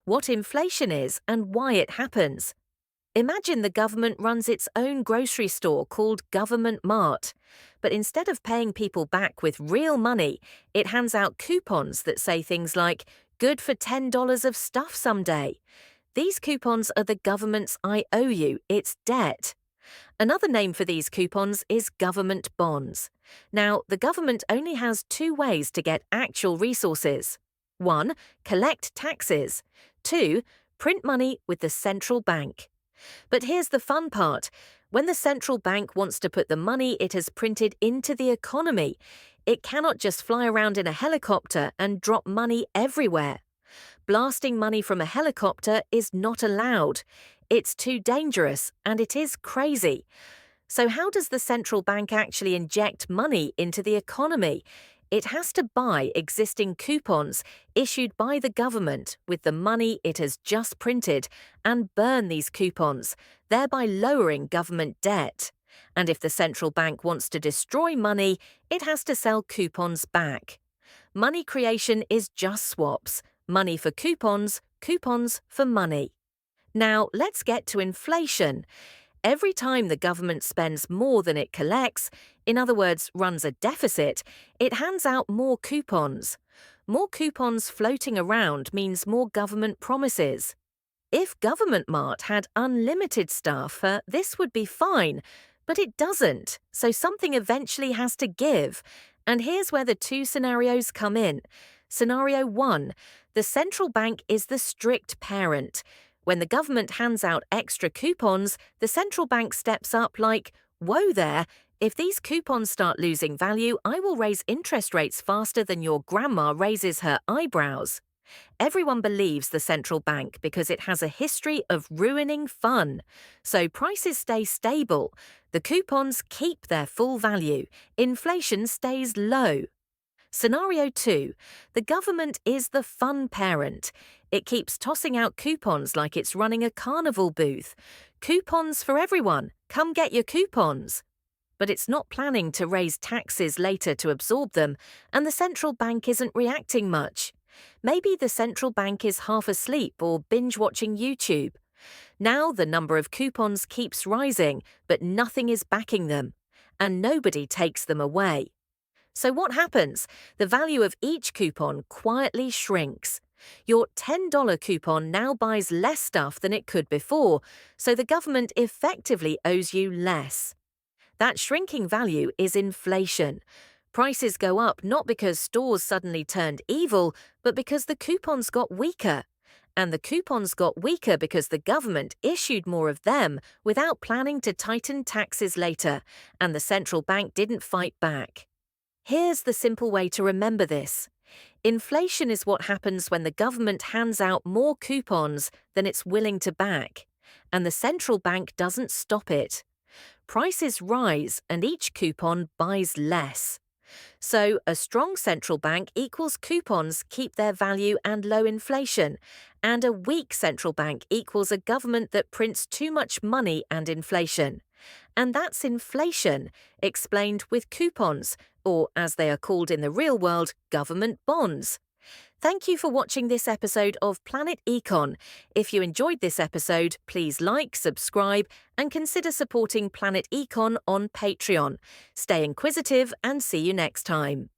what inflation is and why it happens. Imagine the government runs its own grocery store called Government Mart. But instead of paying people back with real money, it hands out coupons that say things like, good for $10 of stuff someday. These coupons are the government's I owe you, it's debt. Another name for these coupons is government bonds. Now, the government only has two ways to get actual resources. 1. Collect taxes. 2. Print money with the central bank. But here's the fun part. When the central bank wants to put the money it has printed into the economy, it cannot just fly around in a helicopter and drop money everywhere. Blasting money from a helicopter is not allowed. It's too dangerous, and it is crazy. So how does the central bank actually inject money into the economy? It has to buy existing coupons issued by the government with the money it has just printed and burn these coupons, thereby lowering government debt. And if the central bank wants to destroy money, it has to sell coupons back. Money creation is just swaps. Money for coupons, coupons for money. Now, let's get to inflation. Every time the government spends more than it collects, in other words, runs a deficit, it hands out more coupons. More coupons floating around means more government promises. If Government Mart had unlimited staff, this would be fine, but it doesn't, so something eventually has to give. And here's where the two scenarios come in. Scenario 1, the central bank is the strict parent. When the government hands out extra coupons, the central bank steps up like, whoa there, if these coupons start losing value, I will raise interest rates faster than your grandma raises her eyebrows. Everyone believes the central bank because it has a history of ruining fun. So prices stay stable. The coupons keep their full value. Inflation stays low. Scenario 2. The government is the fun parent. It keeps tossing out coupons like it's running a carnival booth. Coupons for everyone. Come get your coupons. But it's not planning to raise taxes later to absorb them, and the central bank isn't reacting much. Maybe the central bank is half asleep or binge-watching YouTube. Now the number of coupons keeps rising, but nothing is backing them, and nobody takes them away. So what happens? The value of each coupon quietly shrinks. Your $10 coupon now buys less stuff than it could before, so the government effectively owes you less. That shrinking value is inflation. Prices go up not because stores suddenly turned evil, but because the coupons got weaker. And the coupons got weaker because the government issued more of them without planning to tighten taxes later, and the central bank didn't fight back. Here's the simple way to remember this. Inflation is what happens when the government hands out more coupons than it's willing to back, and the central bank doesn't stop it. Prices rise and each coupon buys less. So a strong central bank equals coupons keep their value and low inflation, and a weak central bank equals a government that prints too much money and inflation. And that's inflation, explained with coupons, or as they are called in the real world, government bonds. Thank you for watching this episode of Planet Econ. If you enjoyed this episode, please like, subscribe, and consider supporting Planet Econ on Patreon. Stay inquisitive and see you next time.